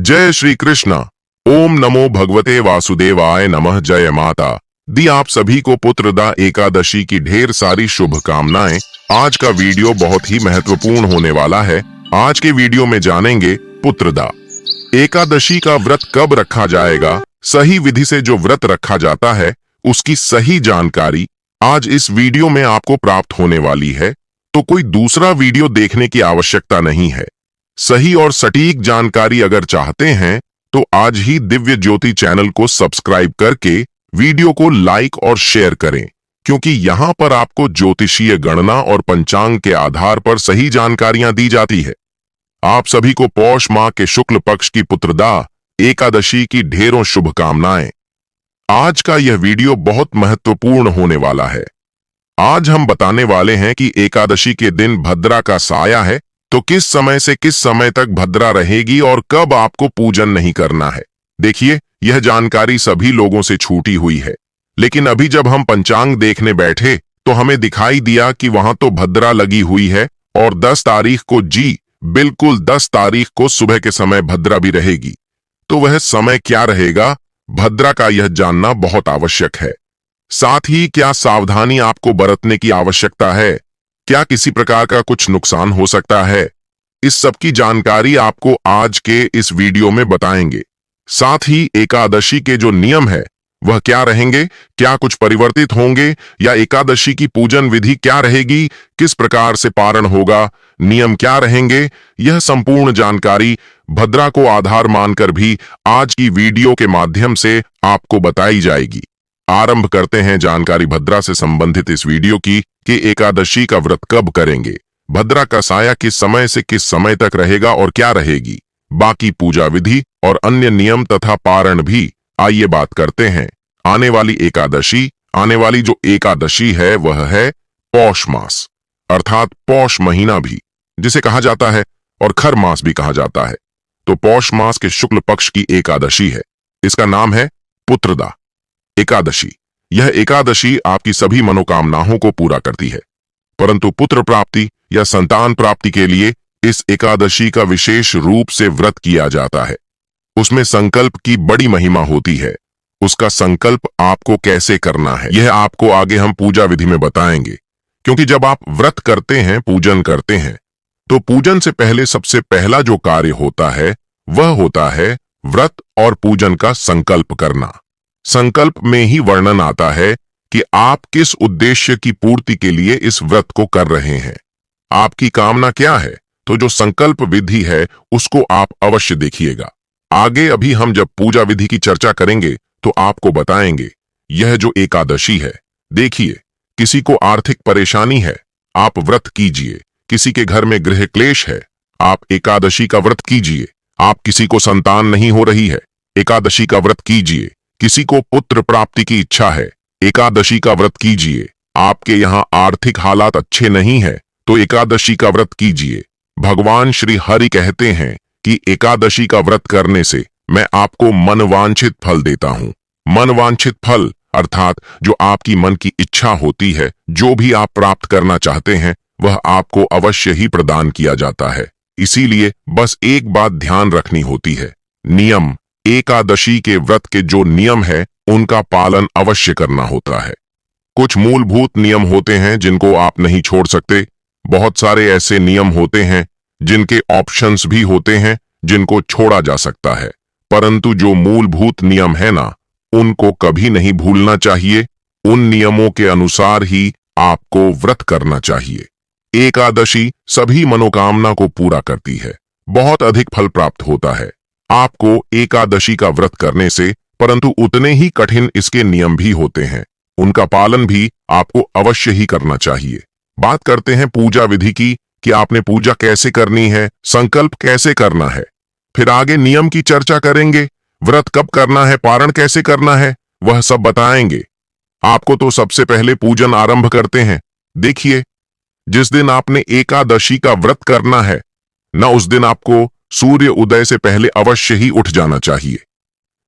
जय श्री कृष्ण। ओम नमो भगवते वासुदेवाय नमः। जय माता दी। आप सभी को पुत्रदा एकादशी की ढेर सारी शुभकामनाएं। आज का वीडियो बहुत ही महत्वपूर्ण होने वाला है। आज के वीडियो में जानेंगे पुत्रदा एकादशी का व्रत कब रखा जाएगा, सही विधि से जो व्रत रखा जाता है उसकी सही जानकारी आज इस वीडियो में आपको प्राप्त होने वाली है, तो कोई दूसरा वीडियो देखने की आवश्यकता नहीं है। सही और सटीक जानकारी अगर चाहते हैं तो आज ही दिव्य ज्योति चैनल को सब्सक्राइब करके वीडियो को लाइक और शेयर करें, क्योंकि यहां पर आपको ज्योतिषीय गणना और पंचांग के आधार पर सही जानकारियां दी जाती है। आप सभी को पौष माह के शुक्ल पक्ष की पुत्रदा एकादशी की ढेरों शुभकामनाएं। आज का यह वीडियो बहुत महत्वपूर्ण होने वाला है। आज हम बताने वाले हैं कि एकादशी के दिन भद्रा का साया है, तो किस समय से किस समय तक भद्रा रहेगी और कब आपको पूजन नहीं करना है। देखिए, यह जानकारी सभी लोगों से छूटी हुई है, लेकिन अभी जब हम पंचांग देखने बैठे तो हमें दिखाई दिया कि वहां तो भद्रा लगी हुई है और 10 तारीख को, जी बिल्कुल 10 तारीख को सुबह के समय भद्रा भी रहेगी। तो वह समय क्या रहेगा, भद्रा का यह जानना बहुत आवश्यक है। साथ ही क्या सावधानी आपको बरतने की आवश्यकता है, क्या किसी प्रकार का कुछ नुकसान हो सकता है, इस सब की जानकारी आपको आज के इस वीडियो में बताएंगे। साथ ही एकादशी के जो नियम है वह क्या रहेंगे, क्या कुछ परिवर्तित होंगे, या एकादशी की पूजन विधि क्या रहेगी, किस प्रकार से पारण होगा, नियम क्या रहेंगे, यह संपूर्ण जानकारी भद्रा को आधार मानकर भी आज की वीडियो के माध्यम से आपको बताई जाएगी। आरंभ करते हैं जानकारी भद्रा से संबंधित इस वीडियो की कि एकादशी का व्रत कब करेंगे, भद्रा का साया किस समय से किस समय तक रहेगा और क्या रहेगी, बाकी पूजा विधि और अन्य नियम तथा पारण भी। आइए बात करते हैं आने वाली एकादशी। आने वाली जो एकादशी है वह है पौष मास, अर्थात पौष महीना भी जिसे कहा जाता है और खर मास भी कहा जाता है। तो पौष मास के शुक्ल पक्ष की एकादशी है। इसका नाम है पुत्रदा एकादशी। यह एकादशी आपकी सभी मनोकामनाओं को पूरा करती है, परंतु पुत्र प्राप्ति या संतान प्राप्ति के लिए इस एकादशी का विशेष रूप से व्रत किया जाता है। उसमें संकल्प की बड़ी महिमा होती है। उसका संकल्प आपको कैसे करना है यह आपको आगे हम पूजा विधि में बताएंगे, क्योंकि जब आप व्रत करते हैं, पूजन करते हैं, तो पूजन से पहले सबसे पहला जो कार्य होता है वह होता है व्रत और पूजन का संकल्प करना। संकल्प में ही वर्णन आता है कि आप किस उद्देश्य की पूर्ति के लिए इस व्रत को कर रहे हैं, आपकी कामना क्या है। तो जो संकल्प विधि है उसको आप अवश्य देखिएगा। आगे अभी हम जब पूजा विधि की चर्चा करेंगे तो आपको बताएंगे। यह जो एकादशी है, देखिए, किसी को आर्थिक परेशानी है, आप व्रत कीजिए। किसी के घर में गृह क्लेश है, आप एकादशी का व्रत कीजिए। आप किसी को संतान नहीं हो रही है, एकादशी का व्रत कीजिए। किसी को पुत्र प्राप्ति की इच्छा है, एकादशी का व्रत कीजिए। आपके यहाँ आर्थिक हालात अच्छे नहीं है तो एकादशी का व्रत कीजिए। भगवान श्री हरि कहते हैं कि एकादशी का व्रत करने से मैं आपको मनवांछित फल देता हूं। मनवांछित फल अर्थात जो आपकी मन की इच्छा होती है, जो भी आप प्राप्त करना चाहते हैं वह आपको अवश्य ही प्रदान किया जाता है। इसीलिए बस एक बात ध्यान रखनी होती है, नियम। एकादशी के व्रत के जो नियम है उनका पालन अवश्य करना होता है। कुछ मूलभूत नियम होते हैं जिनको आप नहीं छोड़ सकते। बहुत सारे ऐसे नियम होते हैं जिनके ऑप्शंस भी होते हैं जिनको छोड़ा जा सकता है, परंतु जो मूलभूत नियम है ना, उनको कभी नहीं भूलना चाहिए। उन नियमों के अनुसार ही आपको व्रत करना चाहिए। एकादशी सभी मनोकामना को पूरा करती है, बहुत अधिक फल प्राप्त होता है आपको एकादशी का व्रत करने से, परंतु उतने ही कठिन इसके नियम भी होते हैं। उनका पालन भी आपको अवश्य ही करना चाहिए। बात करते हैं पूजा विधि की कि आपने पूजा कैसे करनी है, संकल्प कैसे करना है, फिर आगे नियम की चर्चा करेंगे। व्रत कब करना है, पारण कैसे करना है, वह सब बताएंगे आपको। तो सबसे पहले पूजन आरंभ करते हैं। देखिए, जिस दिन आपने एकादशी का व्रत करना है न, उस दिन आपको सूर्य उदय से पहले अवश्य ही उठ जाना चाहिए।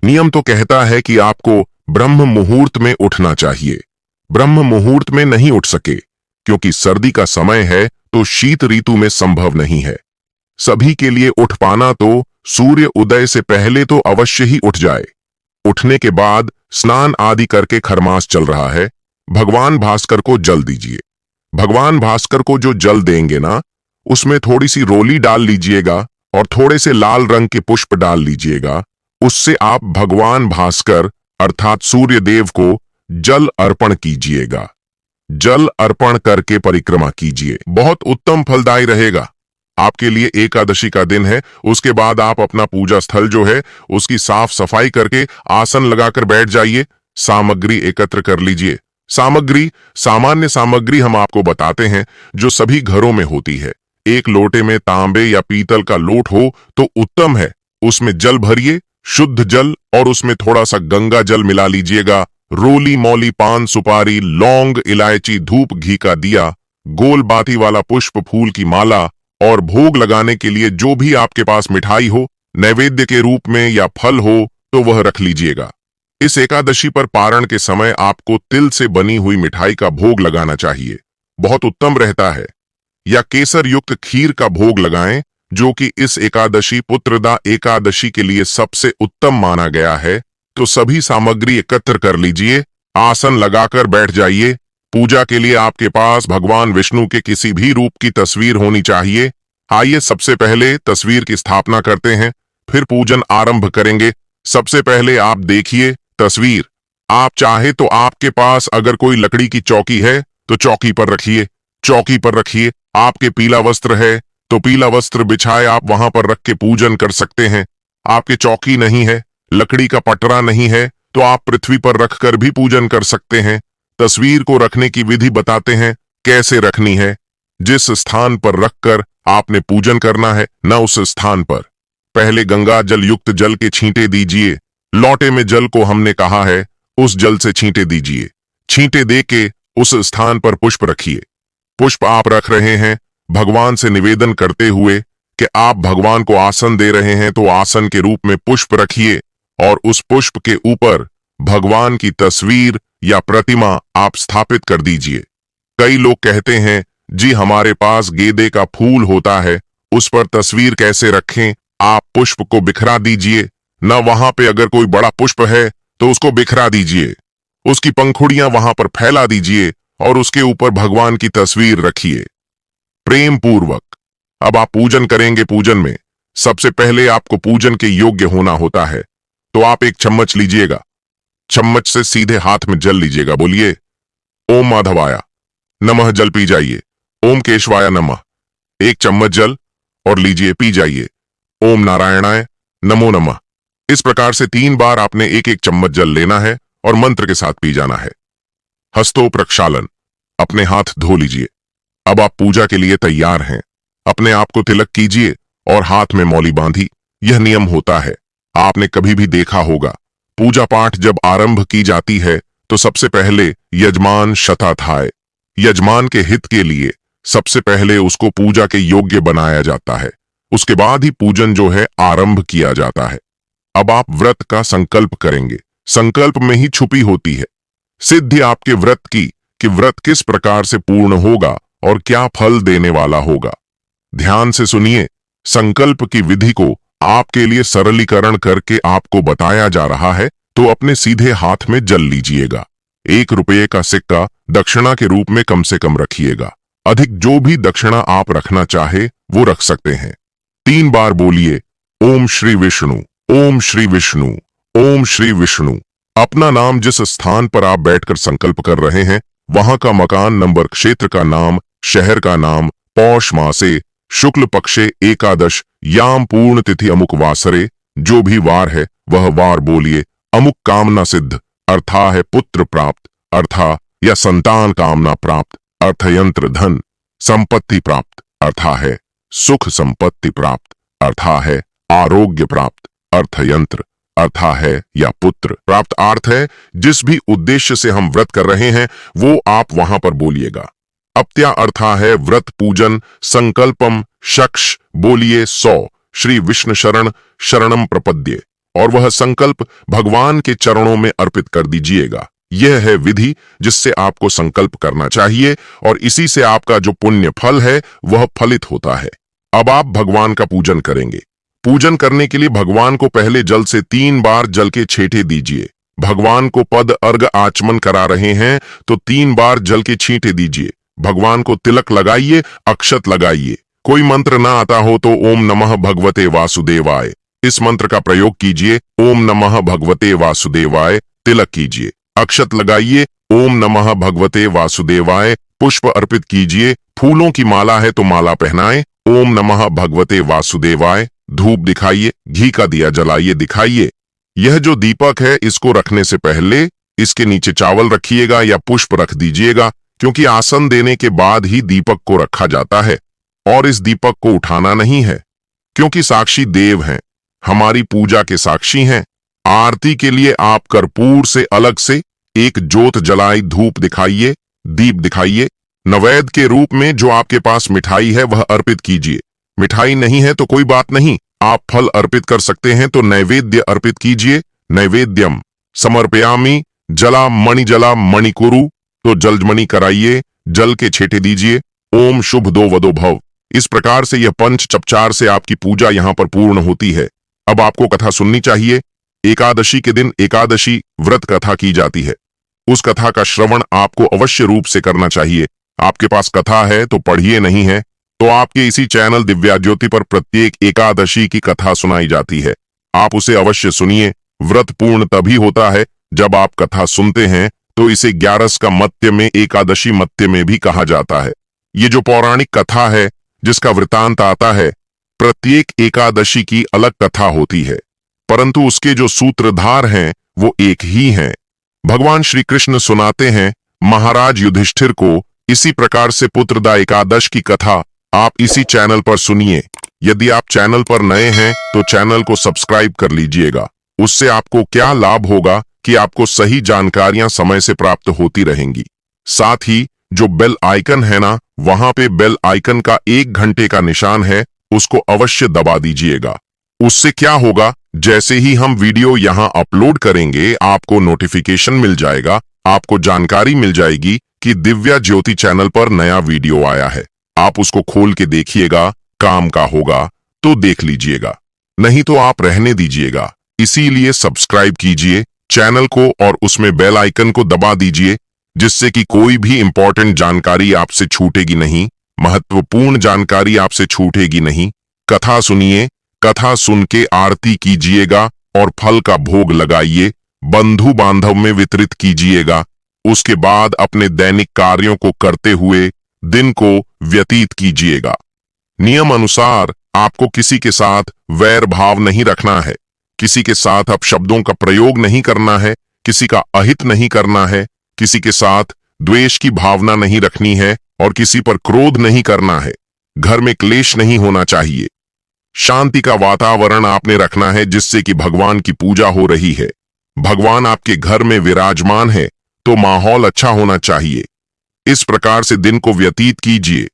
नियम तो कहता है कि आपको ब्रह्म मुहूर्त में उठना चाहिए। ब्रह्म मुहूर्त में नहीं उठ सके क्योंकि सर्दी का समय है, तो शीत ऋतु में संभव नहीं है। सभी के लिए उठ पाना तो सूर्य उदय से पहले तो अवश्य ही उठ जाए। उठने के बाद स्नान आदि करके खरमास चल रहा है, भगवान भास्कर को जल दीजिए। भगवान भास्कर को जो जल देंगे ना, उसमें थोड़ी सी रोली डाल लीजिएगा और थोड़े से लाल रंग के पुष्प डाल लीजिएगा। उससे आप भगवान भास्कर अर्थात सूर्य देव को जल अर्पण कीजिएगा। जल अर्पण करके परिक्रमा कीजिए, बहुत उत्तम फलदायी रहेगा। आपके लिए एकादशी का दिन है, उसके बाद आप अपना पूजा स्थल जो है उसकी साफ सफाई करके आसन लगाकर बैठ जाइए। सामग्री एकत्र कर लीजिए। सामग्री, सामान्य सामग्री हम आपको बताते हैं जो सभी घरों में होती है। एक लोटे में तांबे या पीतल का लोट हो तो उत्तम है। उसमें जल भरिए, शुद्ध जल, और उसमें थोड़ा सा गंगा जल मिला लीजिएगा। रोली मौली, पान सुपारी, लौंग, इलायची, धूप, घी का दिया, गोल बाती वाला पुष्प, फूल की माला, और भोग लगाने के लिए जो भी आपके पास मिठाई हो, नैवेद्य के रूप में या फल हो तो वह रख लीजिएगा। इस एकादशी पर पारण के समय आपको तिल से बनी हुई मिठाई का भोग लगाना चाहिए, बहुत उत्तम रहता है। या केसर युक्त खीर का भोग लगाएं, जो कि इस एकादशी पुत्रदा एकादशी के लिए सबसे उत्तम माना गया है। तो सभी सामग्री एकत्र कर लीजिए, आसन लगाकर बैठ जाइए। पूजा के लिए आपके पास भगवान विष्णु के किसी भी रूप की तस्वीर होनी चाहिए। आइए सबसे पहले तस्वीर की स्थापना करते हैं, फिर पूजन आरंभ करेंगे। सबसे पहले आप देखिए तस्वीर। आप चाहे तो आपके पास अगर कोई लकड़ी की चौकी है तो चौकी पर रखिए, चौकी पर रखिए। आपके पीला वस्त्र है तो पीला वस्त्र बिछाए आप वहां पर रख के पूजन कर सकते हैं। आपके चौकी नहीं है, लकड़ी का पटरा नहीं है, तो आप पृथ्वी पर रखकर भी पूजन कर सकते हैं। तस्वीर को रखने की विधि बताते हैं कैसे रखनी है। जिस स्थान पर रखकर आपने पूजन करना है, न उस स्थान पर पहले गंगा जल युक्त जल के छींटे दीजिए। लौटे में जल को हमने कहा है, उस जल से छींटे दीजिए। छींटे दे के उस स्थान पर पुष्प रखिए। पुष्प आप रख रहे हैं भगवान से निवेदन करते हुए कि आप भगवान को आसन दे रहे हैं, तो आसन के रूप में पुष्प रखिए और उस पुष्प के ऊपर भगवान की तस्वीर या प्रतिमा आप स्थापित कर दीजिए। कई लोग कहते हैं जी हमारे पास गेंदे का फूल होता है, उस पर तस्वीर कैसे रखें? आप पुष्प को बिखरा दीजिए। न वहां पे अगर कोई बड़ा पुष्प है तो उसको बिखरा दीजिए, उसकी पंखुड़ियां वहां पर फैला दीजिए और उसके ऊपर भगवान की तस्वीर रखिए प्रेम पूर्वक। अब आप पूजन करेंगे। पूजन में सबसे पहले आपको पूजन के योग्य होना होता है, तो आप एक चम्मच लीजिएगा, चम्मच से सीधे हाथ में जल लीजिएगा। बोलिए ओम माधवाय नमः, जल पी जाइए। ओम केशवाय नमः, एक चम्मच जल और लीजिए, पी जाइए। ओम नारायणाय नमो नमः। इस प्रकार से 3 बार आपने एक एक चम्मच जल लेना है और मंत्र के साथ पी जाना है। हस्तो प्रक्षालन, अपने हाथ धो लीजिए। अब आप पूजा के लिए तैयार हैं। अपने आप को तिलक कीजिए और हाथ में मौली बांधी। यह नियम होता है, आपने कभी भी देखा होगा। पूजा पाठ जब आरंभ की जाती है तो सबसे पहले यजमान शताथाय, यजमान के हित के लिए सबसे पहले उसको पूजा के योग्य बनाया जाता है। उसके बाद ही पूजन जो है आरंभ किया जाता है। अब आप व्रत का संकल्प करेंगे। संकल्प में ही छुपी होती है सिद्धि आपके व्रत की, कि व्रत किस प्रकार से पूर्ण होगा और क्या फल देने वाला होगा। ध्यान से सुनिए, संकल्प की विधि को आपके लिए सरलीकरण करके आपको बताया जा रहा है। तो अपने सीधे हाथ में जल लीजिएगा। 1 रुपये का सिक्का दक्षिणा के रूप में कम से कम रखिएगा। अधिक जो भी दक्षिणा आप रखना चाहे वो रख सकते हैं। 3 बार बोलिए ओम श्री विष्णु, ओम श्री विष्णु, ओम श्री विष्णु। अपना नाम, जिस स्थान पर आप बैठकर संकल्प कर रहे हैं वहां का मकान नंबर, क्षेत्र का नाम, शहर का नाम, पौष मासे शुक्ल पक्षे एकादश याम पूर्ण तिथि अमुक वासरे, जो भी वार है वह वार बोलिए। अमुक कामना सिद्ध, अर्था है पुत्र प्राप्त, अर्था या संतान कामना प्राप्त, अर्थयंत्र धन संपत्ति प्राप्त, अर्था है सुख संपत्ति प्राप्त, अर्था है आरोग्य प्राप्त, अर्थयंत्र अर्था है या पुत्र प्राप्त। अर्थ है जिस भी उद्देश्य से हम व्रत कर रहे हैं वो आप वहां पर बोलिएगा। अप्त्या अर्था है व्रत पूजन संकल्पम शक्ष, बोलिए 100 श्री विष्णु शरण शरणम प्रपद्ये, और वह संकल्प भगवान के चरणों में अर्पित कर दीजिएगा। यह है विधि जिससे आपको संकल्प करना चाहिए और इसी से आपका जो पुण्य फल है वह फलित होता है। अब आप भगवान का पूजन करेंगे। पूजन करने के लिए भगवान को पहले जल से 3 बार जल के छींटे दीजिए। भगवान को पद अर्घ आचमन करा रहे हैं तो 3 बार जल के छींटे दीजिए। भगवान को तिलक लगाइए, अक्षत लगाइए। कोई मंत्र ना आता हो तो ओम नमः भगवते वासुदेवाय इस मंत्र का प्रयोग कीजिए। ओम नमः भगवते वासुदेवाय तिलक कीजिए, अक्षत लगाइए। ओम नमः भगवते वासुदेवाय पुष्प अर्पित कीजिए। फूलों की माला है तो माला पहनाएं। ओम नमः भगवते वासुदेवाय धूप दिखाइए, घी का दिया जलाइए, दिखाइए। यह जो दीपक है इसको रखने से पहले इसके नीचे चावल रखिएगा या पुष्प रख दीजिएगा, क्योंकि आसन देने के बाद ही दीपक को रखा जाता है और इस दीपक को उठाना नहीं है, क्योंकि साक्षी देव हैं, हमारी पूजा के साक्षी हैं। आरती के लिए आप कर्पूर से अलग से एक जोत जलाई, धूप दिखाइए, दीप दिखाइए। नैवेद्य के रूप में जो आपके पास मिठाई है वह अर्पित कीजिए। मिठाई नहीं है तो कोई बात नहीं, आप फल अर्पित कर सकते हैं तो नैवेद्य अर्पित कीजिए। नैवेद्यम समर्पयामि जला मणिकुरु तो जलमणि कराइए, जल के छींटे दीजिए। ओम शुभ दो वदो भव। इस प्रकार से यह पंच चपचार से आपकी पूजा यहाँ पर पूर्ण होती है। अब आपको कथा सुननी चाहिए। एकादशी के दिन एकादशी व्रत कथा की जाती है। उस कथा का श्रवण आपको अवश्य रूप से करना चाहिए। आपके पास कथा है तो पढ़िए, नहीं है तो आपके इसी चैनल दिव्या ज्योति पर प्रत्येक एकादशी की कथा सुनाई जाती है। आप उसे अवश्य सुनिए। व्रत पूर्ण तभी होता है जब आप कथा सुनते हैं, तो इसे 11 का मत्य में एकादशी मत्य में भी कहा जाता है। ये जो पौराणिक कथा है जिसका वृतांत आता है, प्रत्येक एकादशी की अलग कथा होती है, परंतु उसके जो सूत्रधार हैं वो एक ही हैं। भगवान श्री कृष्ण सुनाते हैं महाराज युधिष्ठिर को। इसी प्रकार से पुत्रदा एकादश की कथा आप इसी चैनल पर सुनिए। यदि आप चैनल पर नए हैं तो चैनल को सब्सक्राइब कर लीजिएगा। उससे आपको क्या लाभ होगा कि आपको सही जानकारियां समय से प्राप्त होती रहेंगी। साथ ही जो बेल आइकन है ना, वहां पे बेल आइकन का 1 घंटे का निशान है, उसको अवश्य दबा दीजिएगा। उससे क्या होगा, जैसे ही हम वीडियो यहां अपलोड करेंगे आपको नोटिफिकेशन मिल जाएगा, आपको जानकारी मिल जाएगी कि दिव्या ज्योति चैनल पर नया वीडियो आया है। आप उसको खोल के देखिएगा, काम का होगा तो देख लीजिएगा, नहीं तो आप रहने दीजिएगा। इसीलिए सब्सक्राइब कीजिए चैनल को और उसमें बेल आइकन को दबा दीजिए, जिससे कि कोई भी इंपॉर्टेंट जानकारी आपसे छूटेगी नहीं, महत्वपूर्ण जानकारी आपसे छूटेगी नहीं। कथा सुनिए, कथा सुन के आरती कीजिएगा और फल का भोग लगाइए, बंधु बांधव में वितरित कीजिएगा। उसके बाद अपने दैनिक कार्यों को करते हुए दिन को व्यतीत कीजिएगा। नियम अनुसार आपको किसी के साथ वैर भाव नहीं रखना है, किसी के साथ अपशब्दों का प्रयोग नहीं करना है, किसी का अहित नहीं करना है, किसी के साथ द्वेष की भावना नहीं रखनी है और किसी पर क्रोध नहीं करना है। घर में क्लेश नहीं होना चाहिए। शांति का वातावरण आपने रखना है, जिससे कि भगवान की पूजा हो रही है। भगवान आपके घर में विराजमान है तो माहौल अच्छा होना चाहिए। इस प्रकार से दिन को व्यतीत कीजिए।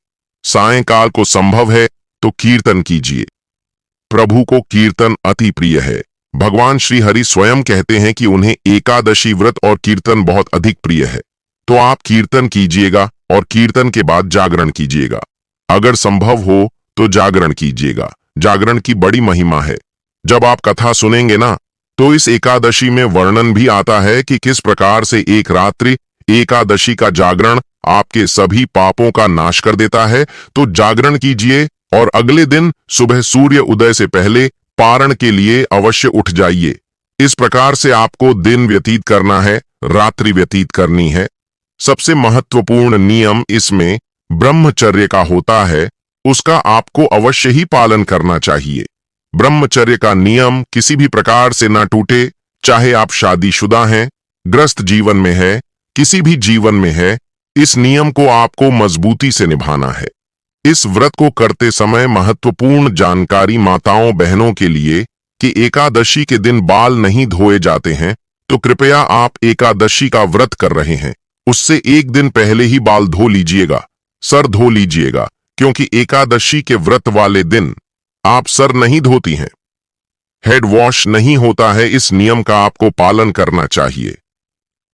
सायंकाल को संभव है तो कीर्तन कीजिए। प्रभु को कीर्तन अति प्रिय है। भगवान श्री हरि स्वयं कहते हैं कि उन्हें एकादशी व्रत और कीर्तन बहुत अधिक प्रिय है। तो आप कीर्तन कीजिएगा और कीर्तन के बाद जागरण कीजिएगा। अगर संभव हो तो जागरण कीजिएगा। जागरण की बड़ी महिमा है। जब आप कथा सुनेंगे ना, तो इस एकादशी में वर्णन भी आता है कि किस प्रकार से एक रात्रि एकादशी का जागरण आपके सभी पापों का नाश कर देता है। तो जागरण कीजिए और अगले दिन सुबह सूर्य उदय से पहले पारण के लिए अवश्य उठ जाइए। इस प्रकार से आपको दिन व्यतीत करना है, रात्रि व्यतीत करनी है। सबसे महत्वपूर्ण नियम इसमें ब्रह्मचर्य का होता है, उसका आपको अवश्य ही पालन करना चाहिए। ब्रह्मचर्य का नियम किसी भी प्रकार से ना टूटे, चाहे आप शादीशुदा हैं, ग्रस्त जीवन में है, किसी भी जीवन में है। इस नियम को आपको मजबूती से निभाना है। इस व्रत को करते समय महत्वपूर्ण जानकारी माताओं बहनों के लिए कि एकादशी के दिन बाल नहीं धोए जाते हैं, तो कृपया आप एकादशी का व्रत कर रहे हैं उससे 1 दिन पहले ही बाल धो लीजिएगा, सर धो लीजिएगा, क्योंकि एकादशी के व्रत वाले दिन आप सर नहीं धोती हैं, हेड वॉश नहीं होता है। इस नियम का आपको पालन करना चाहिए।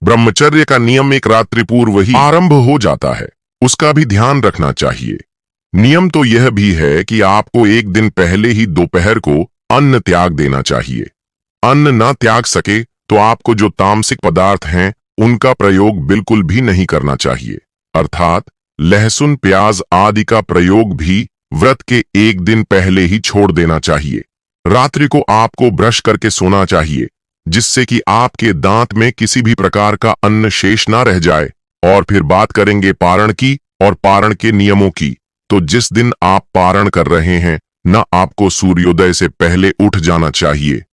ब्रह्मचर्य का नियम एक रात्रि पूर्व ही आरंभ हो जाता है, उसका भी ध्यान रखना चाहिए। नियम तो यह भी है कि आपको 1 दिन पहले ही दोपहर को अन्न त्याग देना चाहिए। अन्न ना त्याग सके तो आपको जो तामसिक पदार्थ हैं उनका प्रयोग बिल्कुल भी नहीं करना चाहिए, अर्थात लहसुन प्याज आदि का प्रयोग भी व्रत के एक दिन पहले ही छोड़ देना चाहिए। रात्रि को आपको ब्रश करके सोना चाहिए, जिससे कि आपके दांत में किसी भी प्रकार का अन्न शेष ना रह जाए। और फिर बात करेंगे पारण की और पारण के नियमों की। तो जिस दिन आप पारण कर रहे हैं न आपको सूर्योदय से पहले उठ जाना चाहिए।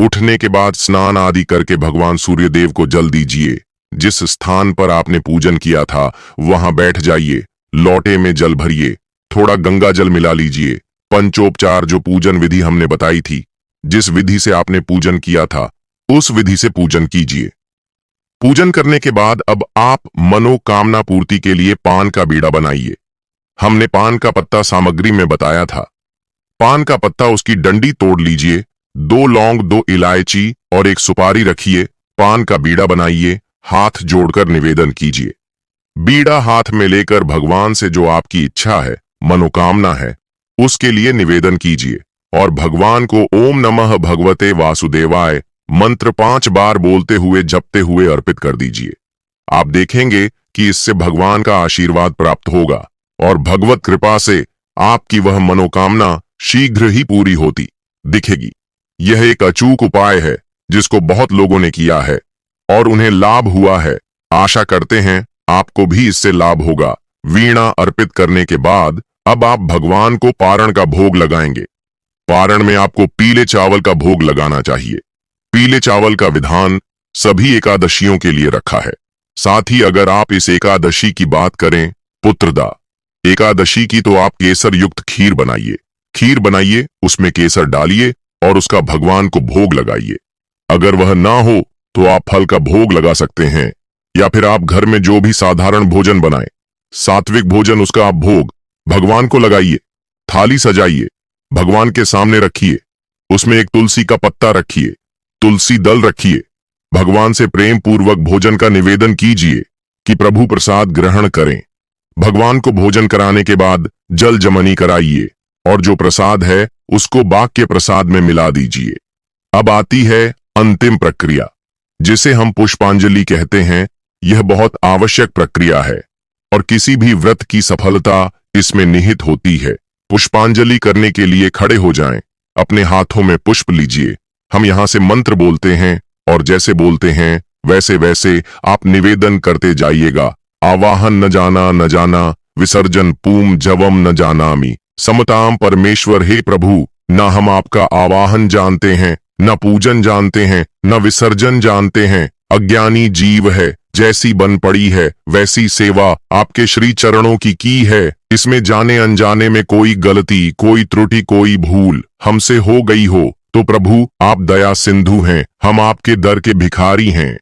उठने के बाद स्नान आदि करके भगवान सूर्यदेव को जल दीजिए। जिस स्थान पर आपने पूजन किया था वहां बैठ जाइए, लोटे में जल भरिए, थोड़ा गंगा जल मिला लीजिए। पंचोपचार जो पूजन विधि हमने बताई थी, जिस विधि से आपने पूजन किया था उस विधि से पूजन कीजिए। पूजन करने के बाद अब आप मनोकामना पूर्ति के लिए पान का बीड़ा बनाइए। हमने पान का पत्ता सामग्री में बताया था। पान का पत्ता उसकी डंडी तोड़ लीजिए, 2 लौंग 2 इलायची और 1 सुपारी रखिए। पान का बीड़ा बनाइए, हाथ जोड़कर निवेदन कीजिए। बीड़ा हाथ में लेकर भगवान से जो आपकी इच्छा है, मनोकामना है, उसके लिए निवेदन कीजिए और भगवान को ओम नमः भगवते वासुदेवाय मंत्र 5 बार बोलते हुए जपते हुए अर्पित कर दीजिए। आप देखेंगे कि इससे भगवान का आशीर्वाद प्राप्त होगा और भगवत कृपा से आपकी वह मनोकामना शीघ्र ही पूरी होती दिखेगी। यह एक अचूक उपाय है जिसको बहुत लोगों ने किया है और उन्हें लाभ हुआ है। आशा करते हैं आपको भी इससे लाभ होगा। वीणा अर्पित करने के बाद अब आप भगवान को पारण का भोग लगाएंगे। पारण में आपको पीले चावल का भोग लगाना चाहिए। पीले चावल का विधान सभी एकादशियों के लिए रखा है। साथ ही अगर आप इस एकादशी की बात करें पुत्रदा एकादशी की, तो आप केसर युक्त खीर बनाइए। खीर बनाइए, उसमें केसर डालिए और उसका भगवान को भोग लगाइए। अगर वह ना हो तो आप फल का भोग लगा सकते हैं, या फिर आप घर में जो भी साधारण भोजन बनाएं, सात्विक भोजन, उसका आप भोग भगवान को लगाइए। थाली सजाइए, भगवान के सामने रखिए, उसमें एक तुलसी का पत्ता रखिए, तुलसी दल रखिए। भगवान से प्रेम पूर्वक भोजन का निवेदन कीजिए कि प्रभु प्रसाद ग्रहण करें। भगवान को भोजन कराने के बाद जल जमनी कराइए और जो प्रसाद है उसको बाग के प्रसाद में मिला दीजिए। अब आती है अंतिम प्रक्रिया, जिसे हम पुष्पांजलि कहते हैं। यह बहुत आवश्यक प्रक्रिया है और किसी भी व्रत की सफलता इसमें निहित होती है। पुष्पांजलि करने के लिए खड़े हो जाएं, अपने हाथों में पुष्प लीजिए। हम यहाँ से मंत्र बोलते हैं और जैसे बोलते हैं वैसे वैसे आप निवेदन करते जाइएगा। आवाहन न जाना विसर्जन पूम जवम न जानामि। समताम परमेश्वर हे प्रभु, न हम आपका आवाहन जानते हैं, न पूजन जानते हैं, न विसर्जन जानते हैं। अज्ञानी जीव है, जैसी बन पड़ी है वैसी सेवा आपके श्री चरणों की है। इसमें जाने अनजाने में कोई गलती, कोई त्रुटि, कोई भूल हमसे हो गई हो तो प्रभु आप दया सिंधु हैं, हम आपके दर के भिखारी हैं।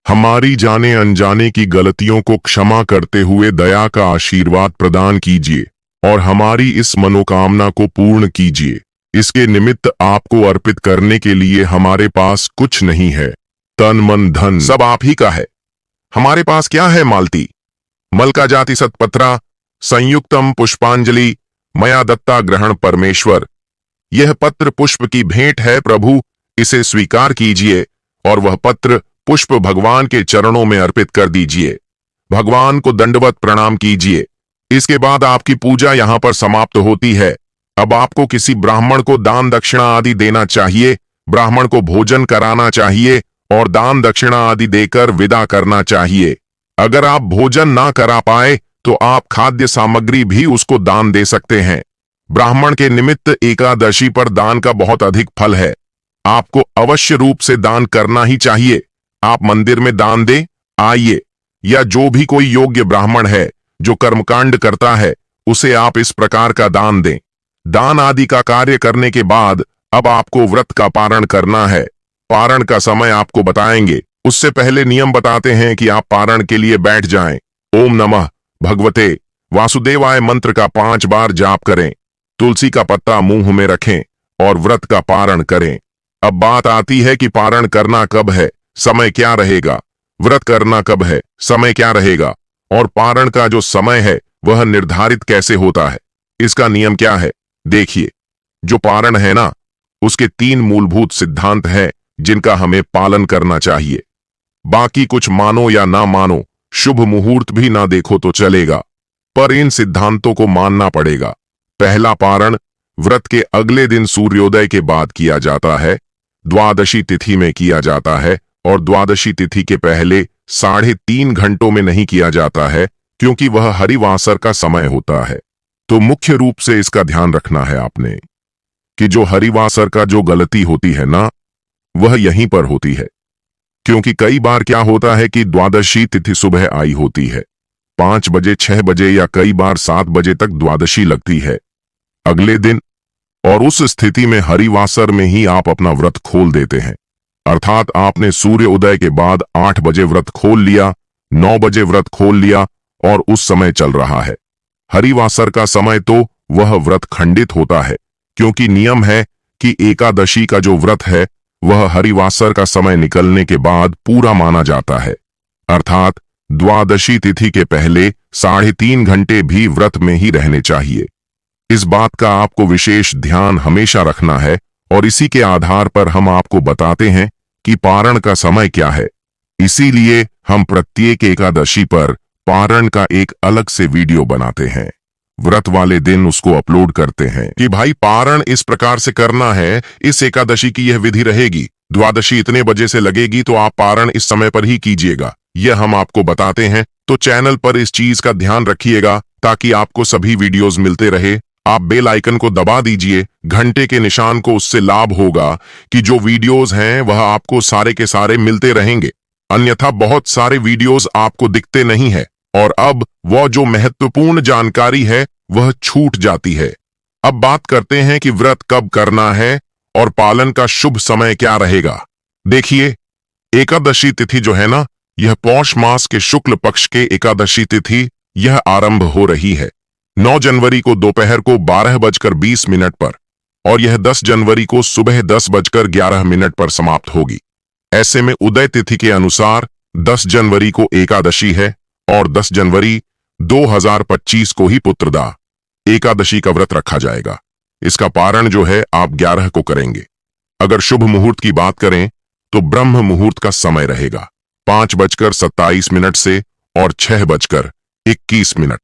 हमारी जाने अनजाने की गलतियों को क्षमा करते हुए दया का आशीर्वाद प्रदान कीजिए और हमारी इस मनोकामना को पूर्ण कीजिए। इसके निमित्त आपको अर्पित करने के लिए हमारे पास कुछ नहीं है। तन मन धन सब आप ही का है। हमारे पास क्या है? मालती मलका जाति सतपत्रा संयुक्तम पुष्पांजलि मया दत्ता ग्रहण परमेश्वर। यह पत्र पुष्प की भेंट है प्रभु, इसे स्वीकार कीजिए और वह पत्र पुष्प भगवान के चरणों में अर्पित कर दीजिए। भगवान को दंडवत प्रणाम कीजिए। इसके बाद आपकी पूजा यहाँ पर समाप्त होती है। अब आपको किसी ब्राह्मण को दान दक्षिणा आदि देना चाहिए। ब्राह्मण को भोजन कराना चाहिए और दान दक्षिणा आदि देकर विदा करना चाहिए। अगर आप भोजन ना करा पाए तो आप खाद्य सामग्री भी उसको दान दे सकते हैं। ब्राह्मण के निमित्त एकादशी पर दान का बहुत अधिक फल है। आपको अवश्य रूप से दान करना ही चाहिए। आप मंदिर में दान दें आइए, या जो भी कोई योग्य ब्राह्मण है जो कर्मकांड करता है उसे आप इस प्रकार का दान दें। दान आदि का कार्य करने के बाद अब आपको व्रत का पारण करना है। पारण का समय आपको बताएंगे, उससे पहले नियम बताते हैं कि आप पारण के लिए बैठ जाएं। ओम नमः भगवते वासुदेवाय मंत्र का 5 बार जाप करें, तुलसी का पत्ता मुंह में रखें और व्रत का पारण करें। अब बात आती है कि पारण करना कब है, समय क्या रहेगा। व्रत करना कब है, समय क्या रहेगा, और पारण का जो समय है वह निर्धारित कैसे होता है, इसका नियम क्या है। देखिए, जो पारण है ना, उसके 3 मूलभूत सिद्धांत हैं जिनका हमें पालन करना चाहिए। बाकी कुछ मानो या ना मानो, शुभ मुहूर्त भी ना देखो तो चलेगा, पर इन सिद्धांतों को मानना पड़ेगा। पहला पारण व्रत के अगले दिन सूर्योदय के बाद किया जाता है, द्वादशी तिथि में किया जाता है और द्वादशी तिथि के पहले 3.5 घंटों में नहीं किया जाता है, क्योंकि वह हरिवासर का समय होता है। तो मुख्य रूप से इसका ध्यान रखना है आपने कि जो हरिवासर का जो गलती होती है ना, वह यहीं पर होती है। क्योंकि कई बार क्या होता है कि द्वादशी तिथि सुबह आई होती है, 5 बजे, 6 बजे या कई बार 7 बजे तक द्वादशी लगती है अगले दिन, और उस स्थिति में हरिवासर में ही आप अपना व्रत खोल देते हैं। अर्थात आपने सूर्य उदय के बाद 8 बजे व्रत खोल लिया, 9 बजे व्रत खोल लिया और उस समय चल रहा है हरिवासर का समय, तो वह व्रत खंडित होता है। क्योंकि नियम है कि एकादशी का जो व्रत है वह हरिवासर का समय निकलने के बाद पूरा माना जाता है। अर्थात द्वादशी तिथि के पहले 3.5 घंटे भी व्रत में ही रहने चाहिए। इस बात का आपको विशेष ध्यान हमेशा रखना है और इसी के आधार पर हम आपको बताते हैं कि पारण का समय क्या है। इसीलिए हम प्रत्येक एकादशी पर पारण का एक अलग से वीडियो बनाते हैं, व्रत वाले दिन उसको अपलोड करते हैं कि भाई पारण इस प्रकार से करना है, इस एकादशी की यह विधि रहेगी, द्वादशी इतने बजे से लगेगी तो आप पारण इस समय पर ही कीजिएगा। यह हम आपको बताते हैं, तो चैनल पर इस चीज का ध्यान रखिएगा ताकि आपको सभी वीडियोस मिलते रहे। आप बेल आइकन को दबा दीजिए, घंटे के निशान को, उससे लाभ होगा कि जो वीडियोस हैं वह आपको सारे के सारे मिलते रहेंगे। अन्यथा बहुत सारे वीडियोस आपको दिखते नहीं है और अब वह जो महत्वपूर्ण जानकारी है वह छूट जाती है। अब बात करते हैं कि व्रत कब करना है और पालन का शुभ समय क्या रहेगा। देखिए, एकादशी तिथि जो है ना, यह पौष मास के शुक्ल पक्ष के एकादशी तिथि यह आरंभ हो रही है 9 जनवरी को दोपहर को 12:20 पर, और यह 10 जनवरी को सुबह 10:11 पर समाप्त होगी। ऐसे में उदय तिथि के अनुसार 10 जनवरी को एकादशी है और 10 जनवरी 2025 को ही पुत्रदा एकादशी का व्रत रखा जाएगा। इसका पारण जो है आप 11 को करेंगे। अगर शुभ मुहूर्त की बात करें तो ब्रह्म मुहूर्त का समय रहेगा 5:27 से और 6:21।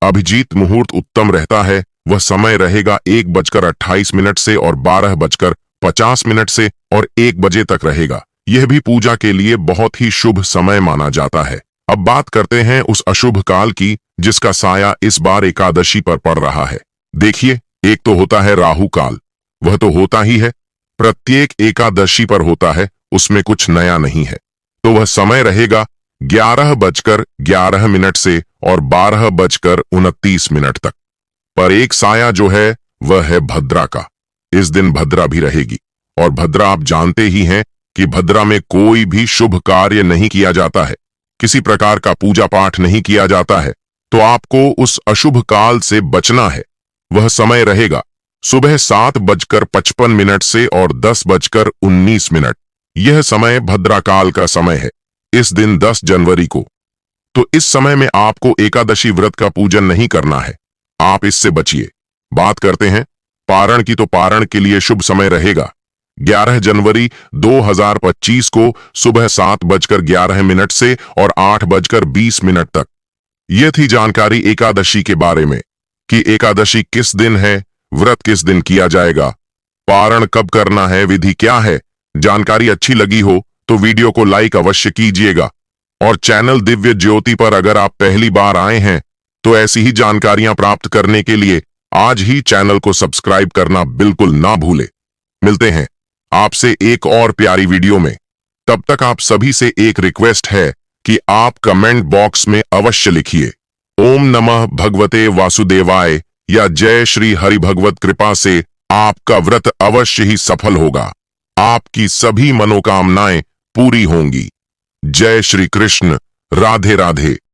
अभिजीत मुहूर्त उत्तम रहता है, वह समय रहेगा 1:28 से और 12:50 से और 1 बजे तक रहेगा। यह भी पूजा के लिए बहुत ही शुभ समय माना जाता है। अब बात करते हैं उस अशुभ काल की जिसका साया इस बार एकादशी पर पड़ रहा है। देखिए, एक तो होता है राहु काल, वह तो होता ही है, प्रत्येक एकादशी पर होता है, उसमें कुछ नया नहीं है। तो वह समय रहेगा 11:11 से और 12:29 तक। पर एक साया जो है वह है भद्रा का। इस दिन भद्रा भी रहेगी, और भद्रा आप जानते ही हैं कि भद्रा में कोई भी शुभ कार्य नहीं किया जाता है, किसी प्रकार का पूजा पाठ नहीं किया जाता है। तो आपको उस अशुभ काल से बचना है। वह समय रहेगा सुबह 7:55 से और 10:19। यह समय भद्रा काल का समय है, इस दिन 10 जनवरी को। तो इस समय में आपको एकादशी व्रत का पूजन नहीं करना है, आप इससे बचिए। बात करते हैं पारण की, तो पारण के लिए शुभ समय रहेगा 11 जनवरी 2025 को सुबह 7:11 से और 8:20 तक। यह थी जानकारी एकादशी के बारे में कि एकादशी किस दिन है, व्रत किस दिन किया जाएगा, पारण कब करना है, विधि क्या है। जानकारी अच्छी लगी हो तो वीडियो को लाइक अवश्य कीजिएगा, और चैनल दिव्य ज्योति पर अगर आप पहली बार आए हैं तो ऐसी ही जानकारियां प्राप्त करने के लिए आज ही चैनल को सब्सक्राइब करना बिल्कुल ना भूले। मिलते हैं आपसे एक और प्यारी वीडियो में। तब तक आप सभी से एक रिक्वेस्ट है कि आप कमेंट बॉक्स में अवश्य लिखिए ओम नमः भगवते वासुदेवाय या जय श्री हरि भगवत कृपा से आपका व्रत अवश्य ही सफल होगा, आपकी सभी मनोकामनाएं पूरी होंगी। जय श्री कृष्ण, राधे राधे।